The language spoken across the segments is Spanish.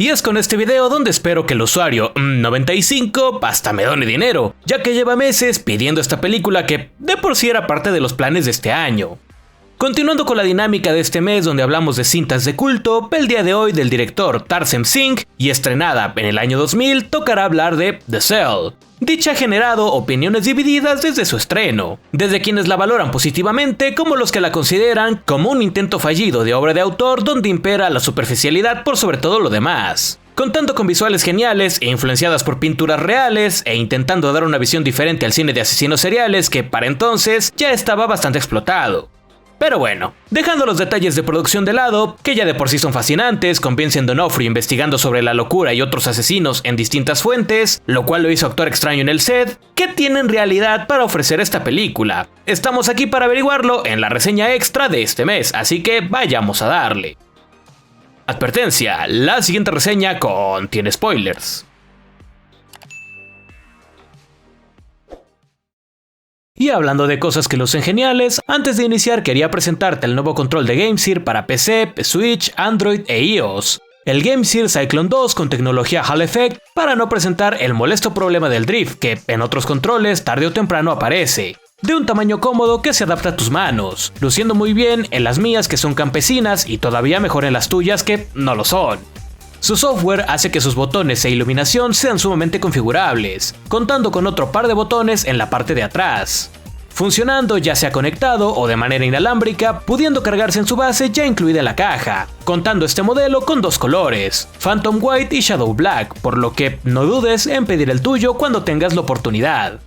Y es con este video donde espero que el usuario 95 hasta me done dinero, ya que lleva meses pidiendo esta película que de por sí era parte de los planes de este año. Continuando con la dinámica de este mes donde hablamos de cintas de culto, el día de hoy del director Tarsem Singh y estrenada en el año 2000 tocará hablar de The Cell. Dicha ha generado opiniones divididas desde su estreno, desde quienes la valoran positivamente como los que la consideran como un intento fallido de obra de autor donde impera la superficialidad por sobre todo lo demás. Contando con visuales geniales e influenciadas por pinturas reales e intentando dar una visión diferente al cine de asesinos seriales que para entonces ya estaba bastante explotado. Pero bueno, dejando los detalles de producción de lado, que ya de por sí son fascinantes, con Vincent D'Onofrio investigando sobre la locura y otros asesinos en distintas fuentes, lo cual lo hizo actuar extraño en el set, ¿qué tiene en realidad para ofrecer esta película? Estamos aquí para averiguarlo en la reseña extra de este mes, así que vayamos a darle. Advertencia, la siguiente reseña contiene spoilers. Y hablando de cosas que lucen geniales, antes de iniciar quería presentarte el nuevo control de GameSear para PC, Switch, Android e iOS. El GameSear Cyclone 2 con tecnología Hall Effect para no presentar el molesto problema del drift que en otros controles tarde o temprano aparece. De un tamaño cómodo que se adapta a tus manos, luciendo muy bien en las mías que son campesinas y todavía mejor en las tuyas que no lo son. Su software hace que sus botones e iluminación sean sumamente configurables, contando con otro par de botones en la parte de atrás, funcionando ya sea conectado o de manera inalámbrica, pudiendo cargarse en su base ya incluida en la caja, contando este modelo con dos colores, Phantom White y Shadow Black, por lo que no dudes en pedir el tuyo cuando tengas la oportunidad.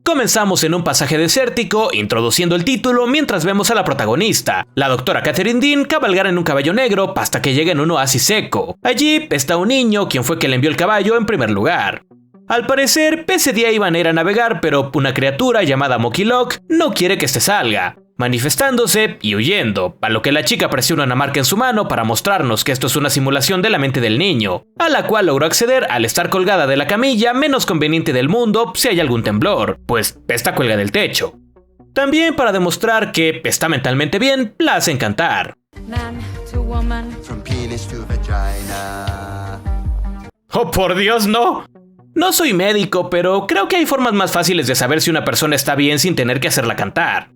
Comenzamos en un pasaje desértico, introduciendo el título mientras vemos a la protagonista, la doctora Catherine Dean, cabalgar en un caballo negro hasta que llega en un oasis seco. Allí está un niño, quien fue quien le envió el caballo en primer lugar. Al parecer, ese día iban a ir a navegar, pero una criatura llamada Moki Lock no quiere que este salga, manifestándose y huyendo, a lo que la chica presiona una marca en su mano para mostrarnos que esto es una simulación de la mente del niño, a la cual logró acceder al estar colgada de la camilla menos conveniente del mundo si hay algún temblor, pues esta cuelga del techo. También para demostrar que está mentalmente bien, la hacen cantar. ¡Oh, por Dios, no! No soy médico, pero creo que hay formas más fáciles de saber si una persona está bien sin tener que hacerla cantar.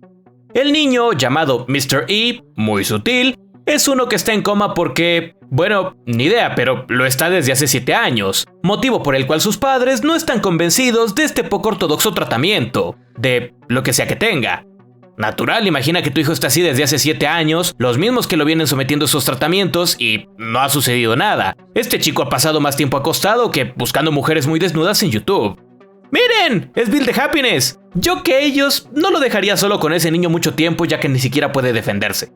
El niño, llamado Mr. E, muy sutil, es uno que está en coma porque, bueno, ni idea, pero lo está desde hace 7 años, motivo por el cual sus padres no están convencidos de este poco ortodoxo tratamiento, de lo que sea que tenga. Natural, imagina que tu hijo está así desde hace 7 años, los mismos que lo vienen sometiendo a esos tratamientos y no ha sucedido nada. Este chico ha pasado más tiempo acostado que buscando mujeres muy desnudas en YouTube. ¡Miren! ¡Es Bill de Happiness! Yo que ellos no lo dejaría solo con ese niño mucho tiempo ya que ni siquiera puede defenderse.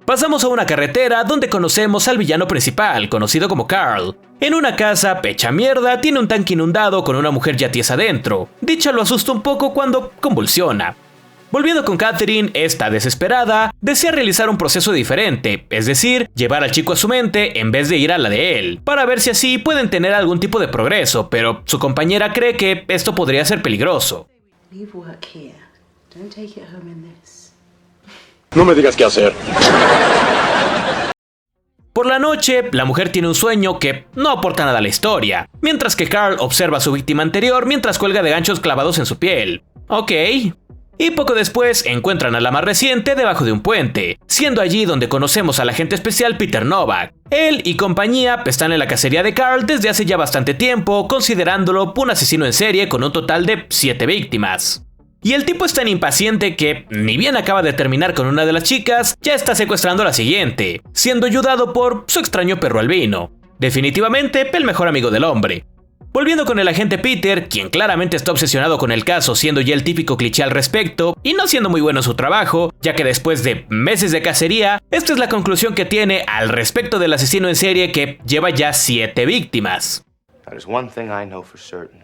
Pasamos a una carretera donde conocemos al villano principal, conocido como Carl. En una casa hecha mierda tiene un tanque inundado con una mujer ya tiesa dentro. Dicha lo asusta un poco cuando convulsiona. Volviendo con Catherine, esta desesperada, desea realizar un proceso diferente, es decir, llevar al chico a su mente en vez de ir a la de él, para ver si así pueden tener algún tipo de progreso, pero su compañera cree que esto podría ser peligroso. No me digas qué hacer. Por la noche, la mujer tiene un sueño que no aporta nada a la historia, mientras que Carl observa a su víctima anterior mientras cuelga de ganchos clavados en su piel. Ok. Y poco después encuentran a la más reciente debajo de un puente, siendo allí donde conocemos al agente especial Peter Novak. Él y compañía están en la cacería de Carl desde hace ya bastante tiempo, considerándolo un asesino en serie con un total de 7 víctimas. Y el tipo es tan impaciente que, ni bien acaba de terminar con una de las chicas, ya está secuestrando a la siguiente, siendo ayudado por su extraño perro albino. Definitivamente el mejor amigo del hombre. Volviendo con el agente Peter, quien claramente está obsesionado con el caso, siendo ya el típico cliché al respecto, y no siendo muy bueno en su trabajo, ya que después de meses de cacería, esta es la conclusión que tiene al respecto del asesino en serie que lleva ya 7 víctimas. There's one thing I know for certain.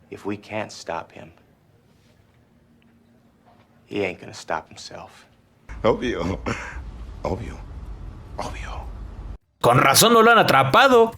If we can't stop him, he ain't gonna stop himself. Obvio. Con razón no lo han atrapado.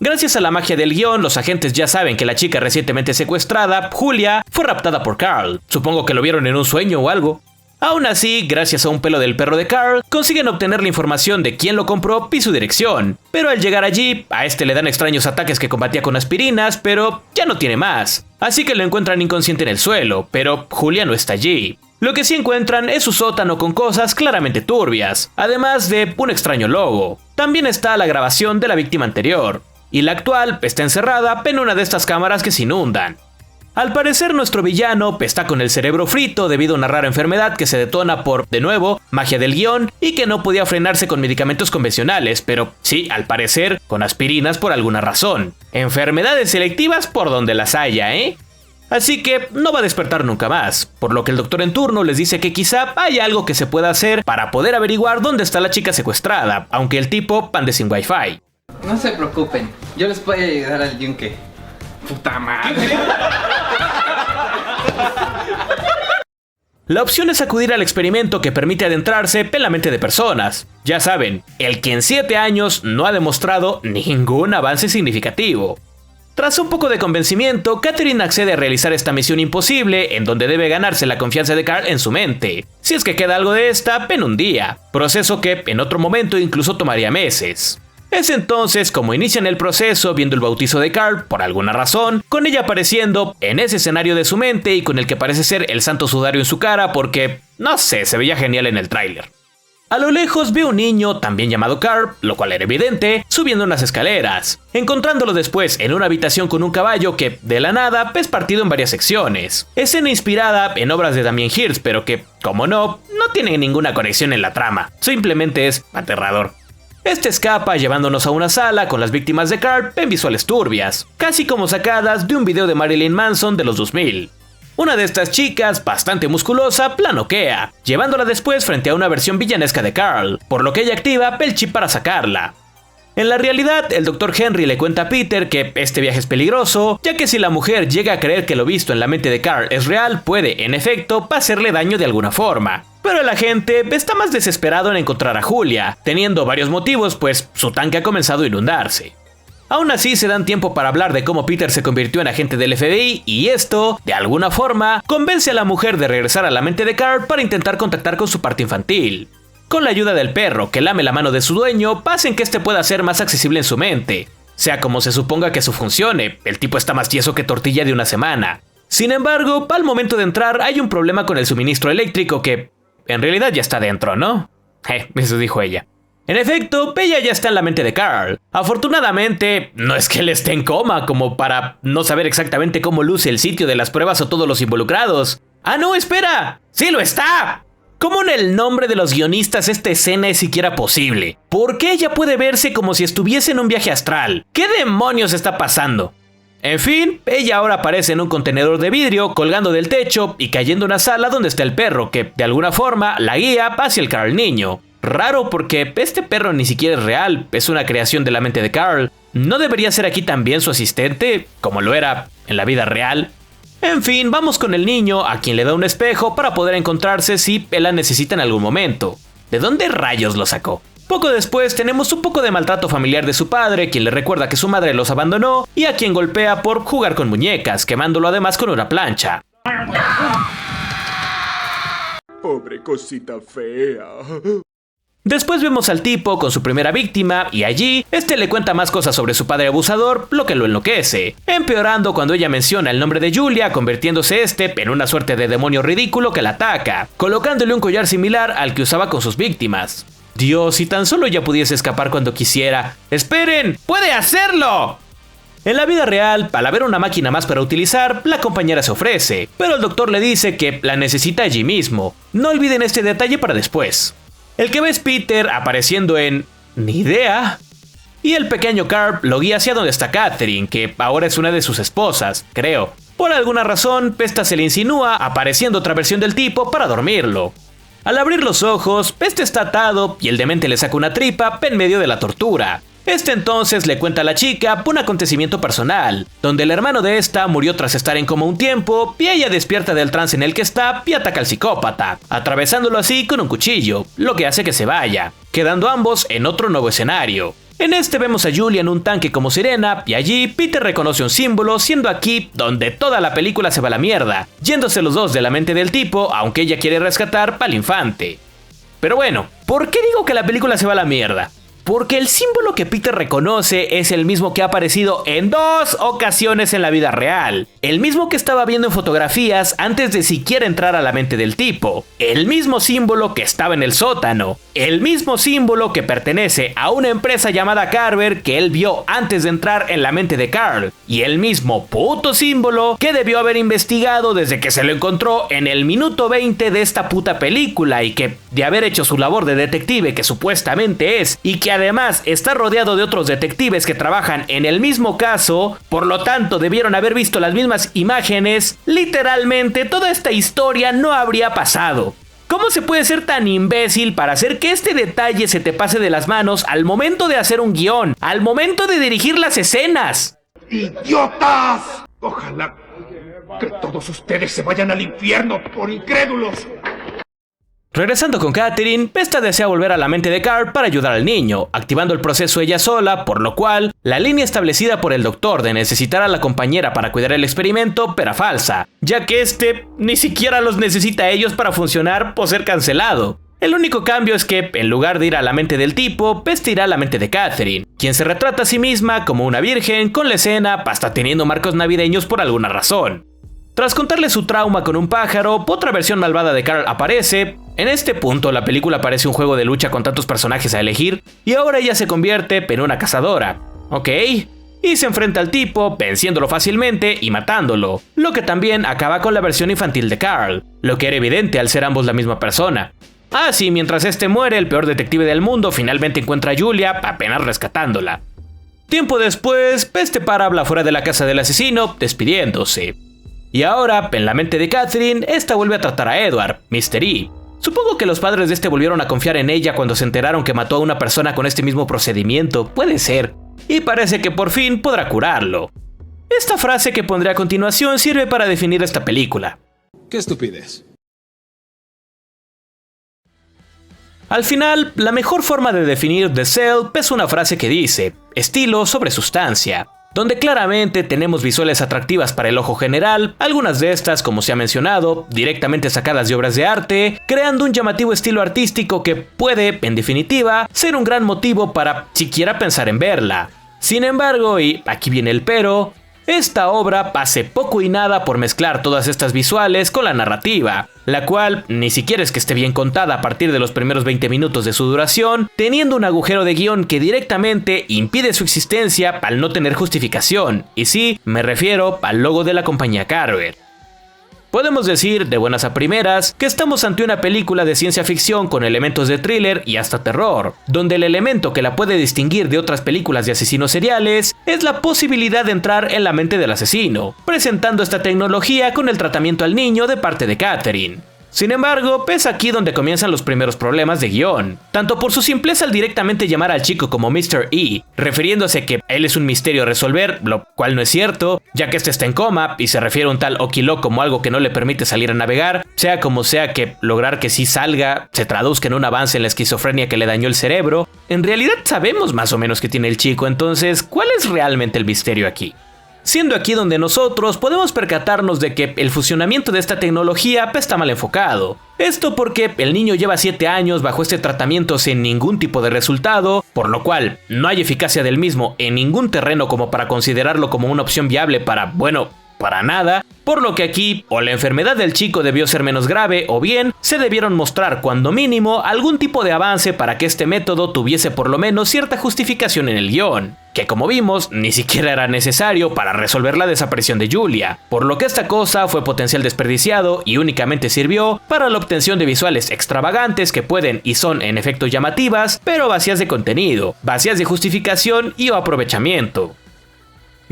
Gracias a la magia del guión, los agentes ya saben que la chica recientemente secuestrada, Julia, fue raptada por Carl. Supongo que lo vieron en un sueño o algo. Aún así, gracias a un pelo del perro de Carl, consiguen obtener la información de quién lo compró y su dirección. Pero al llegar allí, a este le dan extraños ataques que combatía con aspirinas, pero ya no tiene más. Así que lo encuentran inconsciente en el suelo, pero Julia no está allí. Lo que sí encuentran es su sótano con cosas claramente turbias, además de un extraño logo. También está la grabación de la víctima anterior, y la actual está encerrada en una de estas cámaras que se inundan. Al parecer nuestro villano está con el cerebro frito debido a una rara enfermedad que se detona por, de nuevo, magia del guión y que no podía frenarse con medicamentos convencionales, pero sí, al parecer, con aspirinas por alguna razón. Enfermedades selectivas por donde las haya, ¿eh? Así que no va a despertar nunca más, por lo que el doctor en turno les dice que quizá haya algo que se pueda hacer para poder averiguar dónde está la chica secuestrada, aunque el tipo ande sin wifi. No se preocupen, yo les puedo ayudar al yunque. Puta madre. La opción es acudir al experimento que permite adentrarse en la mente de personas. Ya saben, el que en 7 años no ha demostrado ningún avance significativo. Tras un poco de convencimiento, Catherine accede a realizar esta misión imposible en donde debe ganarse la confianza de Carl en su mente, si es que queda algo de esta en un día, proceso que en otro momento incluso tomaría meses. Es entonces como inician el proceso viendo el bautizo de Carl, por alguna razón, con ella apareciendo en ese escenario de su mente y con el que parece ser el santo sudario en su cara porque, no sé, se veía genial en el tráiler. A lo lejos ve un niño, también llamado Carl, lo cual era evidente, subiendo unas escaleras, encontrándolo después en una habitación con un caballo que, de la nada, es partido en varias secciones. Escena inspirada en obras de Damien Hirst, pero que, como no tiene ninguna conexión en la trama, simplemente es aterrador. Este escapa llevándonos a una sala con las víctimas de Carl en visuales turbias, casi como sacadas de un video de Marilyn Manson de los 2000. Una de estas chicas, bastante musculosa, la noquea, llevándola después frente a una versión villanesca de Carl, por lo que ella activa el chip para sacarla. En la realidad, el Dr. Henry le cuenta a Peter que este viaje es peligroso, ya que si la mujer llega a creer que lo visto en la mente de Carl es real, puede, en efecto, hacerle daño de alguna forma. Pero el agente está más desesperado en encontrar a Julia, teniendo varios motivos, pues su tanque ha comenzado a inundarse. Aún así se dan tiempo para hablar de cómo Peter se convirtió en agente del FBI y esto, de alguna forma, convence a la mujer de regresar a la mente de Carl para intentar contactar con su parte infantil. Con la ayuda del perro que lame la mano de su dueño, hacen que este pueda ser más accesible en su mente. Sea como se suponga que eso funcione, el tipo está más tieso que tortilla de una semana. Sin embargo, al momento de entrar hay un problema con el suministro eléctrico que, en realidad ya está dentro, ¿no? Eso dijo ella. En efecto, ella ya está en la mente de Carl. Afortunadamente, no es que él esté en coma como para no saber exactamente cómo luce el sitio de las pruebas o todos los involucrados. ¡Ah, no, espera! ¡Sí lo está! ¿Cómo en el nombre de los guionistas esta escena es siquiera posible? ¿Por qué ella puede verse como si estuviese en un viaje astral? ¿Qué demonios está pasando? En fin, ella ahora aparece en un contenedor de vidrio colgando del techo y cayendo en una sala donde está el perro que, de alguna forma, la guía hacia el Carl niño. Raro porque este perro ni siquiera es real, es una creación de la mente de Carl. ¿No debería ser aquí también su asistente, como lo era en la vida real? En fin, vamos con el niño, a quien le da un espejo para poder encontrarse si él la necesita en algún momento. ¿De dónde rayos lo sacó? Poco después tenemos un poco de maltrato familiar de su padre, quien le recuerda que su madre los abandonó y a quien golpea por jugar con muñecas, quemándolo además con una plancha. Pobre cosita fea. Después vemos al tipo con su primera víctima y allí, este le cuenta más cosas sobre su padre abusador, lo que lo enloquece, empeorando cuando ella menciona el nombre de Julia, convirtiéndose en una suerte de demonio ridículo que la ataca, colocándole un collar similar al que usaba con sus víctimas. Dios, si tan solo ya pudiese escapar cuando quisiera. ¡Esperen! ¡Puede hacerlo! En la vida real, al haber una máquina más para utilizar, la compañera se ofrece, pero el doctor le dice que la necesita allí mismo. No olviden este detalle para después. El que ve es Peter apareciendo en... ni idea. Y el pequeño Carl lo guía hacia donde está Catherine, que ahora es una de sus esposas, creo. Por alguna razón, esta se le insinúa apareciendo otra versión del tipo para dormirlo. Al abrir los ojos, este está atado y el demente le saca una tripa en medio de la tortura. Este entonces le cuenta a la chica un acontecimiento personal, donde el hermano de esta murió tras estar en coma un tiempo, y ella despierta del trance en el que está y ataca al psicópata, atravesándolo así con un cuchillo, lo que hace que se vaya, quedando ambos en otro nuevo escenario. En este vemos a Julia en un tanque como sirena, y allí Peter reconoce un símbolo, siendo aquí donde toda la película se va a la mierda, yéndose los dos de la mente del tipo, aunque ella quiere rescatar al infante. Pero bueno, ¿por qué digo que la película se va a la mierda? Porque el símbolo que Peter reconoce es el mismo que ha aparecido en 2 ocasiones en la vida real. El mismo que estaba viendo en fotografías antes de siquiera entrar a la mente del tipo. El mismo símbolo que estaba en el sótano. El mismo símbolo que pertenece a una empresa llamada Carver que él vio antes de entrar en la mente de Carl. Y el mismo puto símbolo que debió haber investigado desde que se lo encontró en el minuto 20 de esta puta película, y que de haber hecho su labor de detective que supuestamente es, y que además está rodeado de otros detectives que trabajan en el mismo caso, por lo tanto debieron haber visto las mismas imágenes, literalmente toda esta historia no habría pasado. ¿Cómo se puede ser tan imbécil para hacer que este detalle se te pase de las manos al momento de hacer un guión, al momento de dirigir las escenas? ¡Idiotas! Ojalá que todos ustedes se vayan al infierno por incrédulos. Regresando con Catherine, esta desea volver a la mente de Carl para ayudar al niño, activando el proceso ella sola, por lo cual la línea establecida por el doctor de necesitar a la compañera para cuidar el experimento era falsa, ya que este ni siquiera los necesita a ellos para funcionar o ser cancelado. El único cambio es que, en lugar de ir a la mente del tipo, Peste irá a la mente de Catherine, quien se retrata a sí misma como una virgen, con la escena hasta teniendo marcos navideños por alguna razón. Tras contarle su trauma con un pájaro, otra versión malvada de Carl aparece. En este punto la película parece un juego de lucha con tantos personajes a elegir, y ahora ella se convierte en una cazadora. Ok, y se enfrenta al tipo, venciéndolo fácilmente y matándolo, lo que también acaba con la versión infantil de Carl, lo que era evidente al ser ambos la misma persona. Así, mientras este muere, el peor detective del mundo finalmente encuentra a Julia, apenas rescatándola. Tiempo después, Peste habla fuera de la casa del asesino, despidiéndose. Y ahora, en la mente de Catherine, esta vuelve a tratar a Edward, Mr. E. Supongo que los padres de este volvieron a confiar en ella cuando se enteraron que mató a una persona con este mismo procedimiento, puede ser. Y parece que por fin podrá curarlo. Esta frase que pondré a continuación sirve para definir esta película. ¡Qué estupidez! Al final, la mejor forma de definir The Cell es una frase que dice, estilo sobre sustancia, donde claramente tenemos visuales atractivas para el ojo general, algunas de estas, como se ha mencionado, directamente sacadas de obras de arte, creando un llamativo estilo artístico que puede, en definitiva, ser un gran motivo para siquiera pensar en verla. Sin embargo, y aquí viene el pero, esta obra hace poco y nada por mezclar todas estas visuales con la narrativa, la cual ni siquiera es que esté bien contada a partir de los primeros 20 minutos de su duración, teniendo un agujero de guión que directamente impide su existencia al no tener justificación, y sí, me refiero al logo de la compañía Carver. Podemos decir, de buenas a primeras, que estamos ante una película de ciencia ficción con elementos de thriller y hasta terror, donde el elemento que la puede distinguir de otras películas de asesinos seriales es la posibilidad de entrar en la mente del asesino, presentando esta tecnología con el tratamiento al niño de parte de Catherine. Sin embargo, es aquí donde comienzan los primeros problemas de guión, tanto por su simpleza al directamente llamar al chico como Mr. E, refiriéndose que él es un misterio a resolver, lo cual no es cierto, ya que este está en coma y se refiere a un tal Okilo como algo que no le permite salir a navegar, sea como sea que lograr que sí salga se traduzca en un avance en la esquizofrenia que le dañó el cerebro. En realidad sabemos más o menos qué tiene el chico, entonces, ¿cuál es realmente el misterio aquí? Siendo aquí donde nosotros podemos percatarnos de que el funcionamiento de esta tecnología está mal enfocado. Esto porque el niño lleva 7 años bajo este tratamiento sin ningún tipo de resultado, por lo cual no hay eficacia del mismo en ningún terreno como para considerarlo como una opción viable para nada, por lo que aquí o la enfermedad del chico debió ser menos grave o bien se debieron mostrar cuando mínimo algún tipo de avance para que este método tuviese por lo menos cierta justificación en el guión, que como vimos ni siquiera era necesario para resolver la desaparición de Julia, por lo que esta cosa fue potencial desperdiciado y únicamente sirvió para la obtención de visuales extravagantes que pueden y son en efecto llamativas, pero vacías de contenido, vacías de justificación y o aprovechamiento.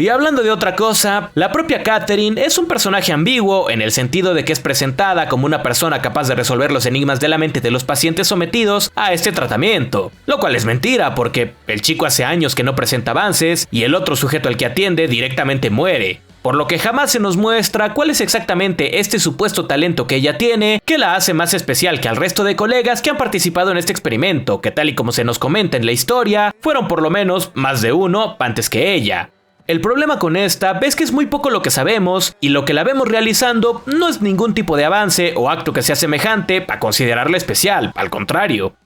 Y hablando de otra cosa, la propia Catherine es un personaje ambiguo en el sentido de que es presentada como una persona capaz de resolver los enigmas de la mente de los pacientes sometidos a este tratamiento, lo cual es mentira porque el chico hace años que no presenta avances y el otro sujeto al que atiende directamente muere. Por lo que jamás se nos muestra cuál es exactamente este supuesto talento que ella tiene que la hace más especial que al resto de colegas que han participado en este experimento, que tal y como se nos comenta en la historia, fueron por lo menos más de uno antes que ella. El problema con esta es que es muy poco lo que sabemos y lo que la vemos realizando no es ningún tipo de avance o acto que sea semejante a considerarla especial, al contrario.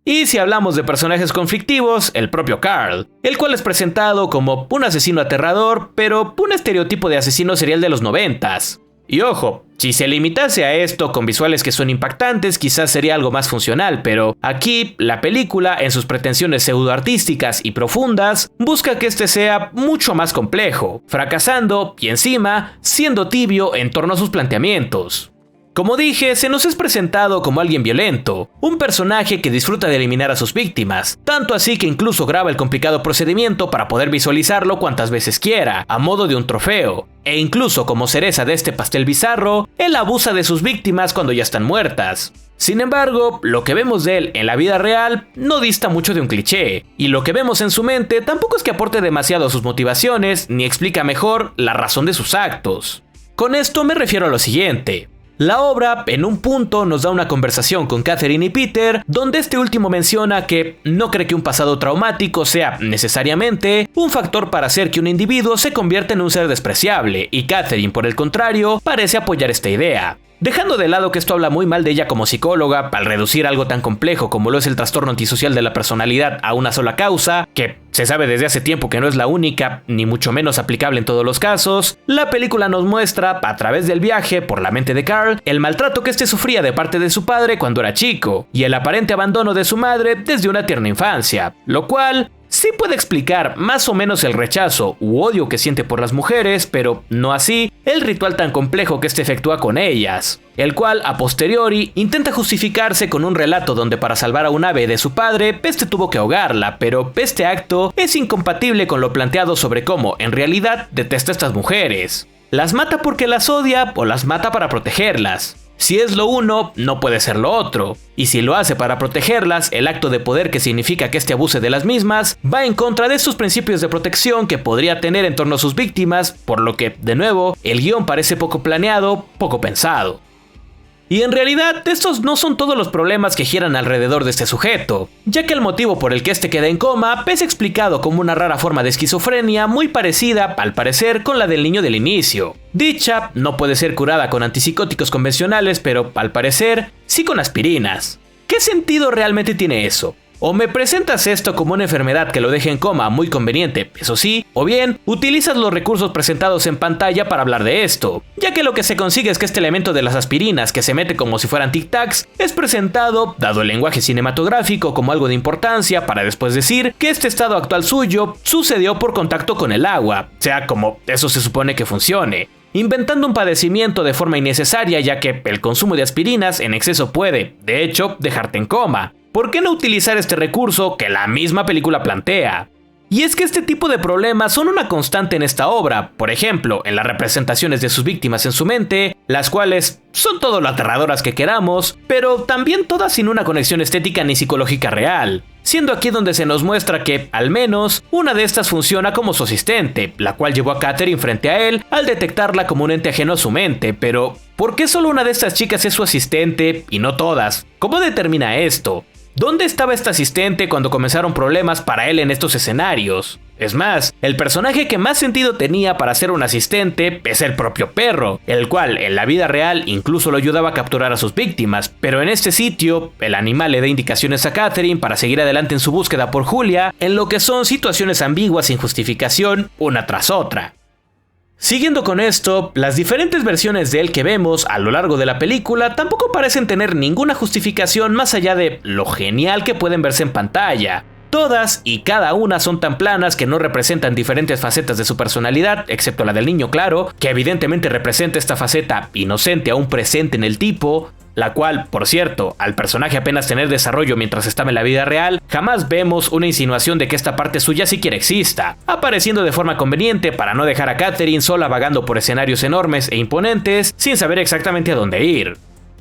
Y si hablamos de personajes conflictivos, el propio Carl, el cual es presentado como un asesino aterrador, pero un estereotipo de asesino serial de los 90s. Y ojo, si se limitase a esto con visuales que son impactantes, quizás sería algo más funcional, pero aquí la película, en sus pretensiones pseudoartísticas y profundas, busca que este sea mucho más complejo, fracasando y encima siendo tibio en torno a sus planteamientos. Como dije, se nos es presentado como alguien violento, un personaje que disfruta de eliminar a sus víctimas, tanto así que incluso graba el complicado procedimiento para poder visualizarlo cuantas veces quiera, a modo de un trofeo, e incluso como cereza de este pastel bizarro, él abusa de sus víctimas cuando ya están muertas. Sin embargo, lo que vemos de él en la vida real no dista mucho de un cliché, y lo que vemos en su mente tampoco es que aporte demasiado a sus motivaciones, ni explica mejor la razón de sus actos. Con esto me refiero a lo siguiente. La obra, en un punto, nos da una conversación con Catherine y Peter, donde este último menciona que no cree que un pasado traumático sea, necesariamente, un factor para hacer que un individuo se convierta en un ser despreciable, y Catherine, por el contrario, parece apoyar esta idea. Dejando de lado que esto habla muy mal de ella como psicóloga, al reducir algo tan complejo como lo es el trastorno antisocial de la personalidad a una sola causa, que se sabe desde hace tiempo que no es la única, ni mucho menos aplicable en todos los casos, la película nos muestra, a través del viaje por la mente de Carl, el maltrato que este sufría de parte de su padre cuando era chico, y el aparente abandono de su madre desde una tierna infancia, lo cual sí puede explicar más o menos el rechazo u odio que siente por las mujeres, pero no así el ritual tan complejo que este efectúa con ellas, el cual a posteriori intenta justificarse con un relato donde para salvar a un ave de su padre, este tuvo que ahogarla, pero este acto es incompatible con lo planteado sobre cómo en realidad detesta a estas mujeres. ¿Las mata porque las odia o las mata para protegerlas? Si es lo uno, no puede ser lo otro, y si lo hace para protegerlas, el acto de poder que significa que este abuse de las mismas va en contra de estos principios de protección que podría tener en torno a sus víctimas, por lo que, de nuevo, el guión parece poco planeado, poco pensado. Y en realidad, estos no son todos los problemas que giran alrededor de este sujeto, ya que el motivo por el que este queda en coma es explicado como una rara forma de esquizofrenia muy parecida, al parecer, con la del niño del inicio. Dicha no puede ser curada con antipsicóticos convencionales, pero al parecer, sí con aspirinas. ¿Qué sentido realmente tiene eso? O me presentas esto como una enfermedad que lo deje en coma muy conveniente, eso sí, o bien utilizas los recursos presentados en pantalla para hablar de esto, ya que lo que se consigue es que este elemento de las aspirinas que se mete como si fueran tic-tacs es presentado, dado el lenguaje cinematográfico, como algo de importancia para después decir que este estado actual suyo sucedió por contacto con el agua, sea como eso se supone que funcione, inventando un padecimiento de forma innecesaria, ya que el consumo de aspirinas en exceso puede, de hecho, dejarte en coma. ¿Por qué no utilizar este recurso que la misma película plantea? Y es que este tipo de problemas son una constante en esta obra, por ejemplo, en las representaciones de sus víctimas en su mente, las cuales son todo lo aterradoras que queramos, pero también todas sin una conexión estética ni psicológica real, siendo aquí donde se nos muestra que, al menos, una de estas funciona como su asistente, la cual llevó a Catherine frente a él al detectarla como un ente ajeno a su mente, pero ¿por qué solo una de estas chicas es su asistente y no todas? ¿Cómo determina esto? ¿Dónde estaba este asistente cuando comenzaron problemas para él en estos escenarios? Es más, el personaje que más sentido tenía para ser un asistente es el propio perro, el cual en la vida real incluso lo ayudaba a capturar a sus víctimas, pero en este sitio, el animal le da indicaciones a Catherine para seguir adelante en su búsqueda por Julia, en lo que son situaciones ambiguas sin justificación, una tras otra. Siguiendo con esto, las diferentes versiones de él que vemos a lo largo de la película tampoco parecen tener ninguna justificación más allá de lo genial que pueden verse en pantalla. Todas y cada una son tan planas que no representan diferentes facetas de su personalidad, excepto la del niño, claro, que evidentemente representa esta faceta inocente aún presente en el tipo, la cual, por cierto, al personaje apenas tener desarrollo mientras estaba en la vida real, jamás vemos una insinuación de que esta parte suya siquiera exista, apareciendo de forma conveniente para no dejar a Catherine sola vagando por escenarios enormes e imponentes sin saber exactamente a dónde ir.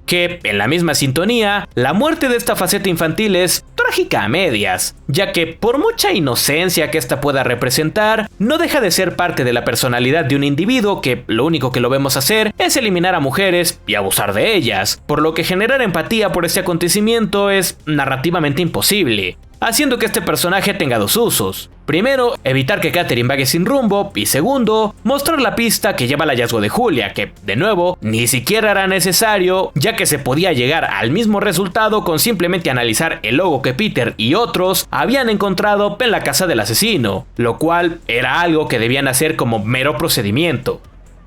Que, en la misma sintonía, la muerte de esta faceta infantil es trágica a medias, ya que por mucha inocencia que esta pueda representar, no deja de ser parte de la personalidad de un individuo que lo único que lo vemos hacer es eliminar a mujeres y abusar de ellas, por lo que generar empatía por este acontecimiento es narrativamente imposible, haciendo que este personaje tenga dos usos. Primero, evitar que Catherine vague sin rumbo, y segundo, mostrar la pista que lleva al hallazgo de Julia, que, de nuevo, ni siquiera era necesario, ya que se podía llegar al mismo resultado con simplemente analizar el logo que Peter y otros habían encontrado en la casa del asesino, lo cual era algo que debían hacer como mero procedimiento.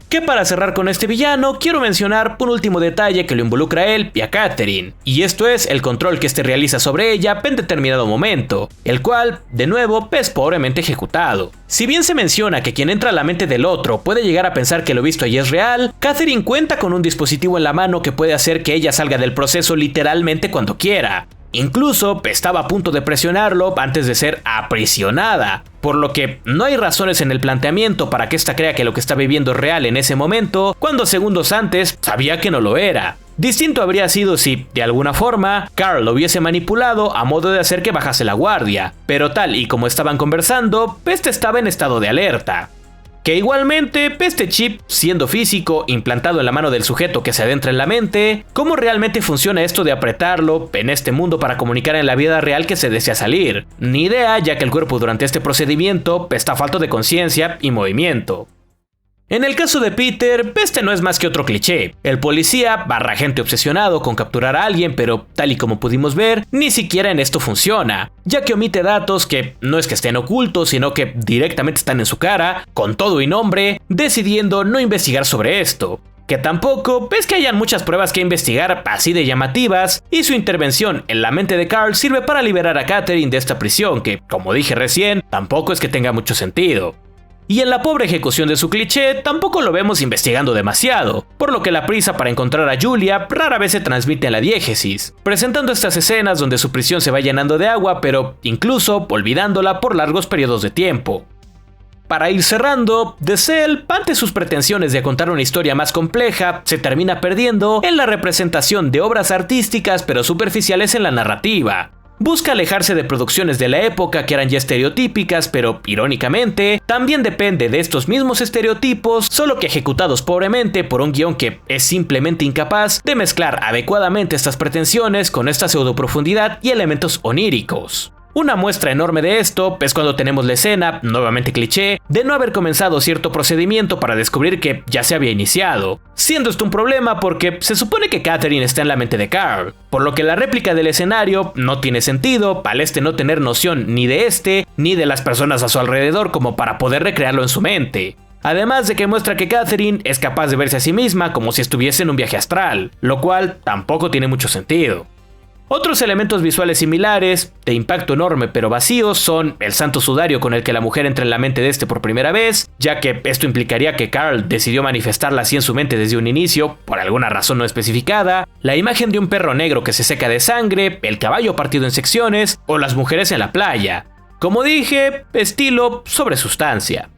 Que para cerrar con este villano, quiero mencionar un último detalle que lo involucra a él y a Catherine, y esto es el control que este realiza sobre ella en determinado momento, el cual, de nuevo, es pobremente ejecutado. Si bien se menciona que quien entra a la mente del otro puede llegar a pensar que lo visto allí es real, Catherine cuenta con un dispositivo en la mano que puede hacer que ella salga del proceso literalmente cuando quiera. Incluso estaba a punto de presionarlo antes de ser aprisionada, por lo que no hay razones en el planteamiento para que ésta crea que lo que está viviendo es real en ese momento, cuando segundos antes sabía que no lo era. Distinto habría sido si, de alguna forma, Carl lo hubiese manipulado a modo de hacer que bajase la guardia, pero tal y como estaban conversando, este estaba en estado de alerta. Que igualmente, este chip, siendo físico, implantado en la mano del sujeto que se adentra en la mente, ¿cómo realmente funciona esto de apretarlo en este mundo para comunicar en la vida real que se desea salir? Ni idea, ya que el cuerpo durante este procedimiento está falto de conciencia y movimiento. En el caso de Peter, este no es más que otro cliché. El policía / agente obsesionado con capturar a alguien, pero tal y como pudimos ver, ni siquiera en esto funciona, ya que omite datos que no es que estén ocultos, sino que directamente están en su cara, con todo y nombre, decidiendo no investigar sobre esto. Que tampoco es que hayan muchas pruebas que investigar así de llamativas, y su intervención en la mente de Carl sirve para liberar a Catherine de esta prisión que, como dije recién, tampoco es que tenga mucho sentido. Y en la pobre ejecución de su cliché tampoco lo vemos investigando demasiado, por lo que la prisa para encontrar a Julia rara vez se transmite en la diégesis, presentando estas escenas donde su prisión se va llenando de agua, pero incluso olvidándola por largos periodos de tiempo. Para ir cerrando, The Cell, ante sus pretensiones de contar una historia más compleja, se termina perdiendo en la representación de obras artísticas pero superficiales en la narrativa. Busca alejarse de producciones de la época que eran ya estereotípicas, pero irónicamente, también depende de estos mismos estereotipos, solo que ejecutados pobremente por un guión que es simplemente incapaz de mezclar adecuadamente estas pretensiones con esta pseudoprofundidad y elementos oníricos. Una muestra enorme de esto es cuando tenemos la escena, nuevamente cliché, de no haber comenzado cierto procedimiento para descubrir que ya se había iniciado, siendo esto un problema porque se supone que Catherine está en la mente de Carl, por lo que la réplica del escenario no tiene sentido al no tener noción ni de ni de las personas a su alrededor como para poder recrearlo en su mente. Además de que muestra que Catherine es capaz de verse a sí misma como si estuviese en un viaje astral, lo cual tampoco tiene mucho sentido. Otros elementos visuales similares, de impacto enorme pero vacíos, son el santo sudario con el que la mujer entra en la mente de este por primera vez, ya que esto implicaría que Carl decidió manifestarla así en su mente desde un inicio, por alguna razón no especificada, la imagen de un perro negro que se seca de sangre, el caballo partido en secciones, o las mujeres en la playa. Como dije, estilo sobre sustancia.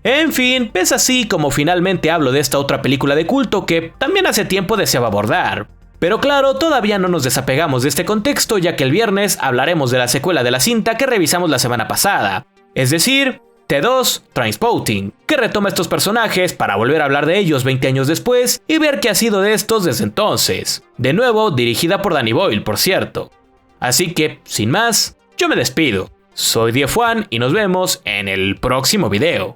En fin, es así como finalmente hablo de esta otra película de culto que también hace tiempo deseaba abordar. Pero claro, todavía no nos desapegamos de este contexto, ya que el viernes hablaremos de la secuela de la cinta que revisamos la semana pasada, es decir, T2 Trainspotting, que retoma estos personajes para volver a hablar de ellos 20 años después y ver qué ha sido de estos desde entonces. De nuevo, dirigida por Danny Boyle, por cierto. Así que, sin más, yo me despido. Soy Dief One y nos vemos en el próximo video.